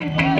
நம்ம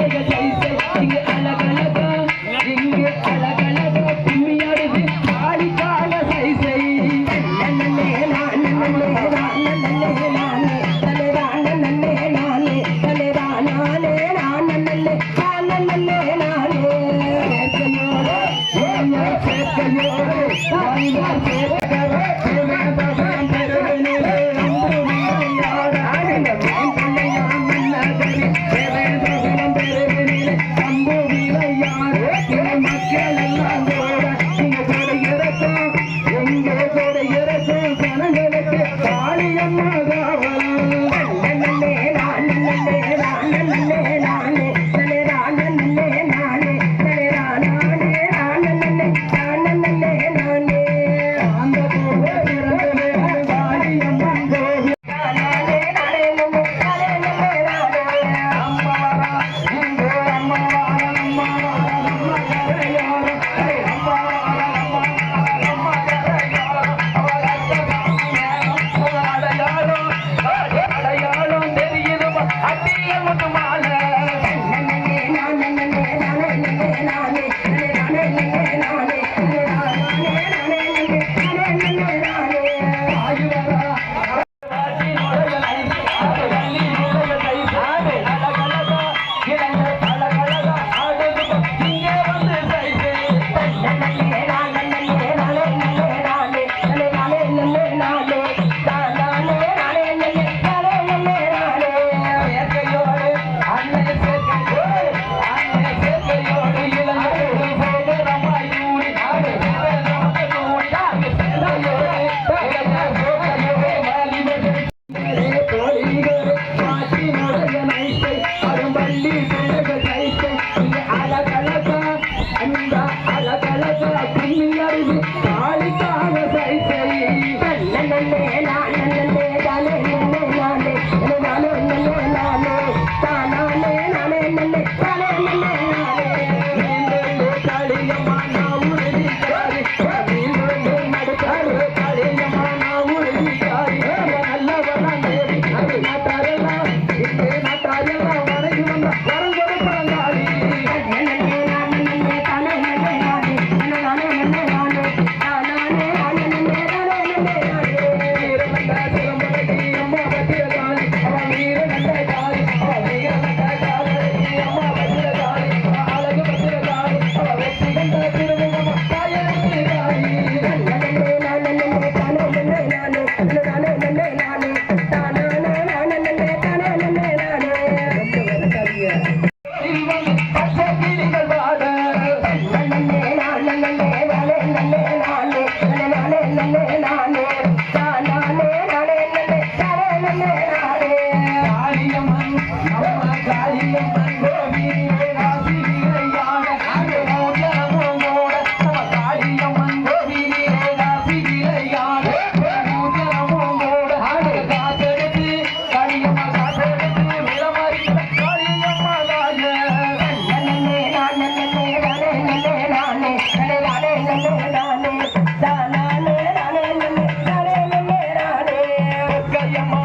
வெக்கையம்மா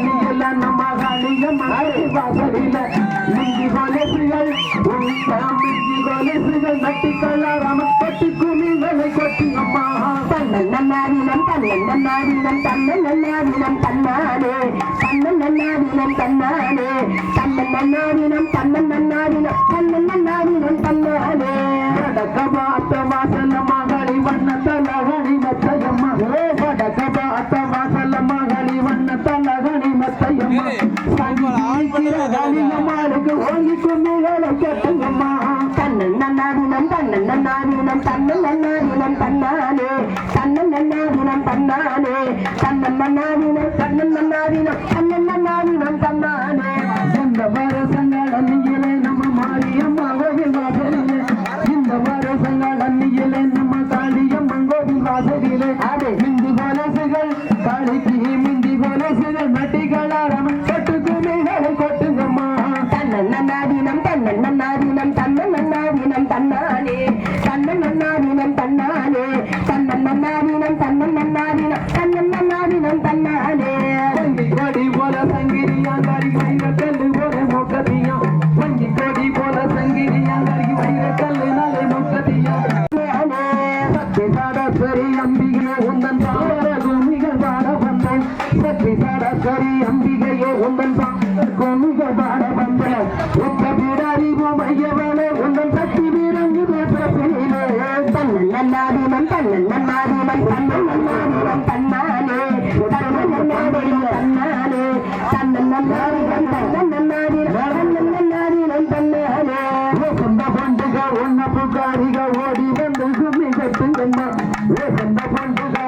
கண்ணியில் நம்ம காளியம்மா வாசலில மிஞ்சி கொலைசுகள் மிஞ்சி கொலைசுகள் நட்டிக்கல்லாராம கொட்டி குமிகளை கொட்டியம்மா தன்னன்னாரினம் தன்னன்னாரினம் தன்னன்னாரினம் தன்னானே தன்னன்னாரினம் தன்னானே தன்னன்னாரினம் தன்னன்னாரினம் தன்னன்னாரினம் தன்னானே வடக்கபாத்த வாசல மகளி வண்ண தலகணி மத்தையம்மா வடக்கபாத்த வாசல மகளி வண்ண தலகணி மத்தையம்மா சங்கிரகாளியம்மாளுக்கு ஓங்கி கும்மிகளை கட்டுங்கம்மா தன்னன்னாரினம் தன்னன்னாரினம் தன்னன்னாரினம் தன்னானே தன்னன்னாரினம் தன்னானே தன்னன்னாரினம் தன்னன்னாரினம் தன்னன்னாரினம் தன்னானே இந்த வருஷங்கள் அன்னியிலே நம்ம மாரியம்மா கோவில் வாசலிலே இந்த வருஷங்கள் அன்னியிலே நம்ம காளியம்மன் கோவில் வாசலிலே அது மிந்தி கொலசுகள் காளிக்கு மிந்தி கொலசுகள் மெட்டிகளாரம் கொட்டு குமிகளை கொட்டுங்கம்மா தன்னன்னாரினம் தன்னன்னாரினம் தன்னன்னாரினம் தன்னானே தன்னன்னாரினம் தன்னானே தன்னன்னாரினம் தன்னன்னாரினம் தன்னன்னாரினம் தன்னானே வங்கி கொடி போல சங்கிரியாங்காரி வைர கல்லு போல மொக்கதியா வங்கி கொடி போல சங்கிரியாங்காரி வைர கல்லு நாளை மொக்கதியா சக்தி சாடஸ்வரி அம்பிகை உந்தன் பார பூமிகள் பாட வந்தேன் சக்தி சாடஸ்வரி அம்பிகையே உந்தன் பார பூமிகள் பாட வந்தேன் உத்த பீடாரிவும் ஐயவனே உந்தன் சக்தி வீரங்கு பேசிலே தன்னன்னாரினம் தன்னன்னாரினம் தன்னன்னாரினம் தன்னானே தன்னன்னாரினம் தன்னானே தன்னன்னாரினம் தன்னன்னாரினம் தன்னன்னாரினம் தன்னானே சொந்த பண்டுக உன்ன புகாரிக ஓடி வந்து கும்மி கட்டுங்கம்மா சொந்த பண்டுக